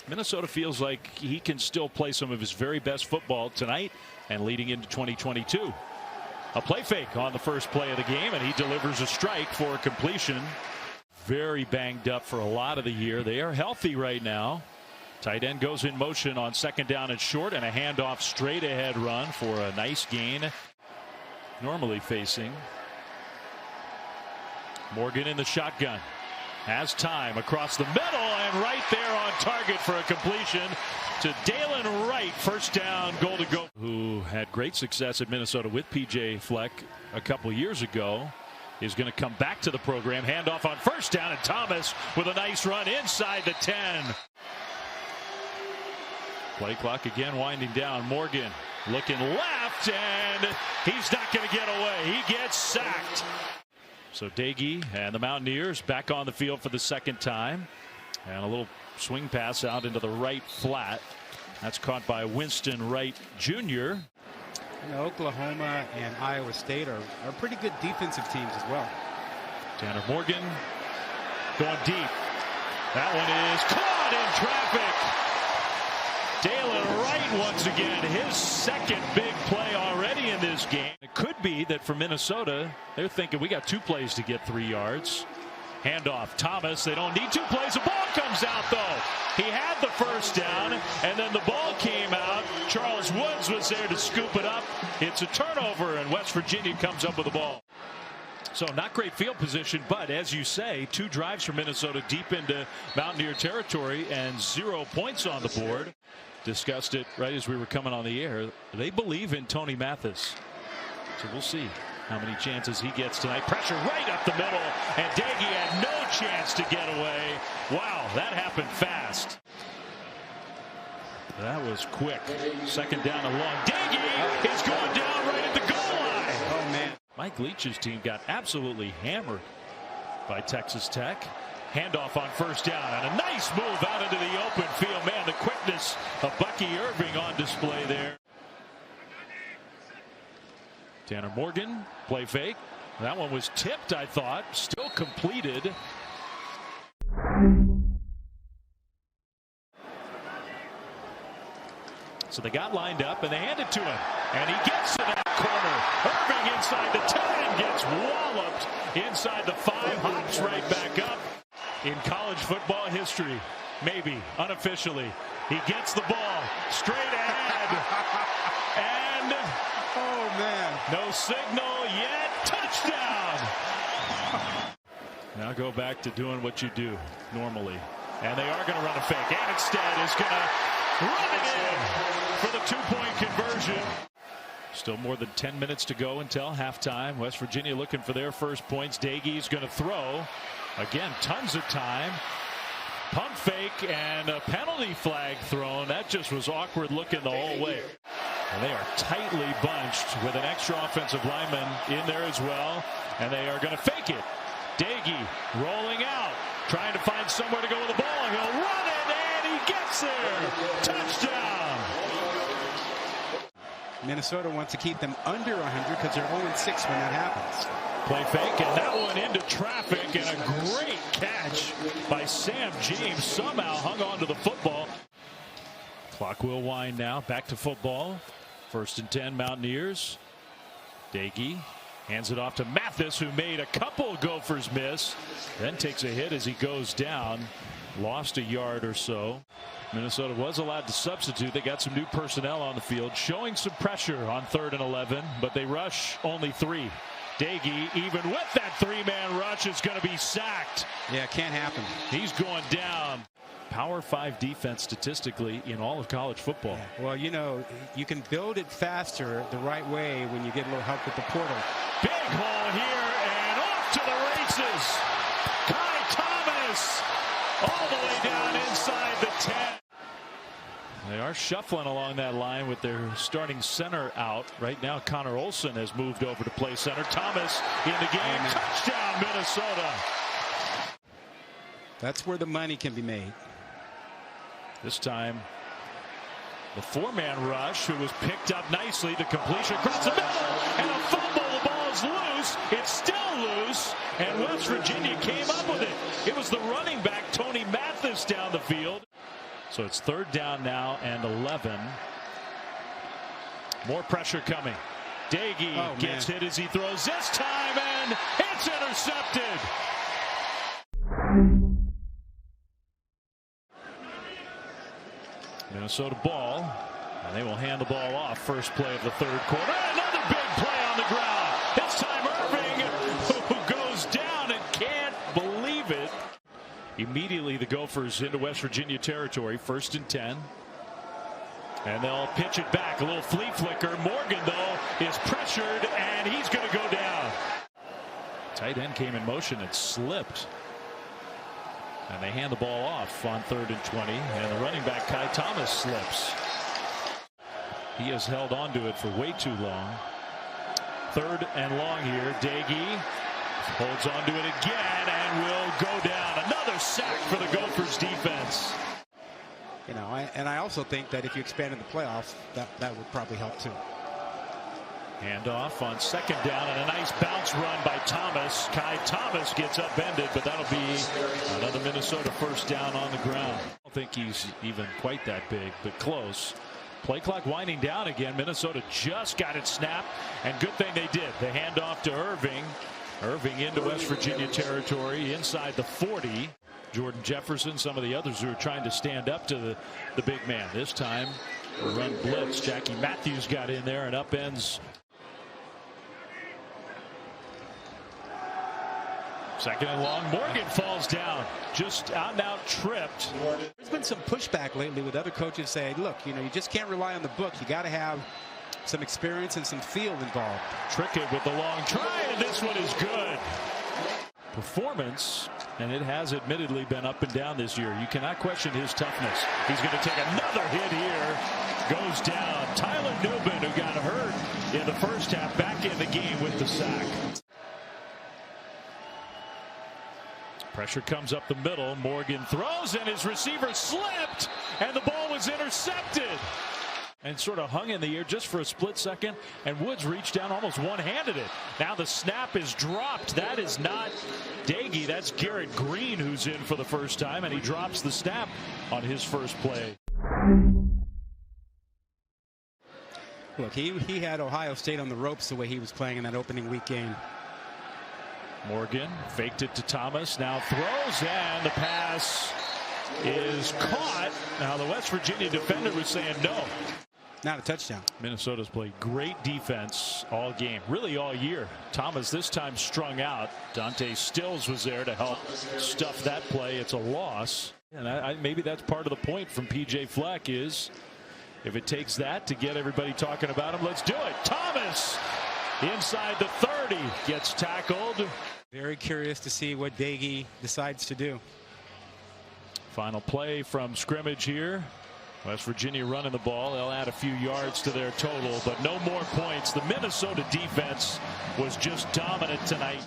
Minnesota feels like he can still play some of his very best football tonight and leading into 2022. A play fake on the first play of the game, and he delivers a strike for a completion. Very banged up for a lot of the year. They are healthy right now. Tight end goes in motion on second down and short, and a handoff straight ahead run for a nice gain. Normally facing. Morgan in the shotgun. Has time across the middle and right there on target for a completion to Dalen Wright. First down, goal to go. Who had great success at Minnesota with P.J. Fleck a couple years ago. Is going to come back to the program. Handoff on first down, and Thomas with a nice run inside the 10. Play clock again winding down. Morgan looking left, and he's not going to get away. He gets sacked. So Dagey and the Mountaineers back on the field for the second time. And a little swing pass out into the right flat. That's caught by Winston Wright Jr. You know, Oklahoma and Iowa State are pretty good defensive teams as well. Tanner Morgan going deep. That one is caught in traffic. Dalen Wright once again, his second big play already in this game. It could be that for Minnesota, they're thinking we got 2 plays to get 3 yards. Handoff, Thomas. They don't need 2 plays. The ball comes out, though. He had the first down, and then the ball came out. Charles Woods was there to scoop it up. It's a turnover, and West Virginia comes up with the ball. So not great field position, but as you say, 2 drives for Minnesota deep into Mountaineer territory and 0 points on the board. Discussed it right as we were coming on the air. They believe in Tony Mathis. So we'll see how many chances he gets tonight. Pressure right up the middle, and Dagey had no chance to get away. Wow, that happened fast. That was quick. Second down and long. Dagey is going down right at the goal line. Oh, man. Mike Leach's team got absolutely hammered by Texas Tech. Handoff on first down, and a nice move out into the open field. Man, the quickness of Bucky Irving on display there. Tanner Morgan, play fake. That one was tipped, I thought. Still completed. So they got lined up, and they hand it to him. And he gets to that corner. Irving inside the 10, gets walloped inside the 5, hops right back up. In college football history, maybe unofficially, he gets the ball straight ahead. And oh, man, no signal yet. Touchdown. Now go back to doing what you do normally. And they are going to run a fake. And instead is going to run it in for the 2-point conversion. Still more than 10 minutes to go until halftime. West Virginia looking for their first points. Dagey's going to throw. Again, tons of time. Pump fake and a penalty flag thrown. That just was awkward looking the whole way. And they are tightly bunched with an extra offensive lineman in there as well. And they are going to fake it. Dagey rolling out, trying to find somewhere to go with the ball. He'll run it, and he gets there. Touchdown. Minnesota wants to keep them under 100 because they're 0-6 when that happens. Play fake, and that one into traffic, and a great catch by Sam James. Somehow hung on to the football. Clock will wind now. Back to football. 1st and 10, Mountaineers. Dagey hands it off to Mathis, who made a couple Gophers miss. Then takes a hit as he goes down. Lost a yard or so. Minnesota was allowed to substitute. They got some new personnel on the field, showing some pressure on 3rd and 11, but they rush only 3. Dagey, even with that 3-man rush, is going to be sacked. Yeah, it can't happen. He's going down. Power 5 defense statistically in all of college football. Yeah. Well, you know, you can build it faster the right way when you get a little help with the portal. Big hole here, and off to the races. Kai Thomas all the way down inside the 10. They are shuffling along that line with their starting center out. Right now, Connor Olson has moved over to play center. Thomas in the game. Amen. Touchdown, Minnesota. That's where the money can be made. This time, the 4-man rush, who was picked up nicely. The completion across the middle, and a fumble. The ball ball's loose. It's still loose, and West Virginia came up with it. It was the running back, Tony Mathis, down the field. So it's 3rd down now and 11. More pressure coming. Daggy gets hit as he throws this time, and it's intercepted. Minnesota ball, and they will hand the ball off. First play of the 3rd quarter. Another big play on the ground. This time Irving, who goes down and can't believe it. Immediately the Gophers into West Virginia territory. 1st and 10. And they'll pitch it back. A little flea flicker. Morgan, though, is pressured, and he's going to go down. Tight end came in motion and slipped. And they hand the ball off on 3rd and 20. And the running back, Kai Thomas, slips. He has held on to it for way too long. 3rd and long here. Daggy holds on to it again and will go down. Another sack for the Gophers defense. You know, I also think that if you expanded the playoffs, that would probably help too. Handoff on 2nd down, and a nice bounce run by Thomas. Kai Thomas gets upended, but that'll be another Minnesota 1st down on the ground. I don't think he's even quite that big, but close. Play clock winding down again. Minnesota just got it snapped, and good thing they did. The handoff to Irving. Irving into West Virginia territory inside the 40. Jordan Jefferson, some of the others who are trying to stand up to the big man. This time, a run blitz. Jackie Matthews got in there and upends. 2nd and long. Morgan falls down, just out and out tripped. There's been some pushback lately with other coaches saying, look, you know, you just can't rely on the book. You got to have some experience and some feel involved. Trickett with the long try, and this one is good. Performance, and it has admittedly been up and down this year. You cannot question his toughness. He's going to take another hit here. Goes down. Tyler Newman, who got hurt in the 1st half, back in the game with the sack. Pressure comes up the middle. Morgan throws, and his receiver slipped, and the ball was intercepted. And sort of hung in the air just for a split second, and Woods reached down, almost one-handed it. Now the snap is dropped. That is not Daggy. That's Garrett Green, who's in for the 1st time, and he drops the snap on his 1st play. Look, he had Ohio State on the ropes the way he was playing in that opening week game. Morgan faked it to Thomas, now throws, and the pass is caught. Now the West Virginia defender was saying no. Not a touchdown. Minnesota's played great defense all game, really all year. Thomas this time strung out. Dante Stills was there to help stuff that play. It's a loss. And maybe that's part of the point from P.J. Fleck is if it takes that to get everybody talking about him, let's do it. Thomas inside the 30 gets tackled. Very curious to see what Daggy decides to do. Final play from scrimmage here. West Virginia running the ball. They'll add a few yards to their total, but no more points. The Minnesota defense was just dominant tonight.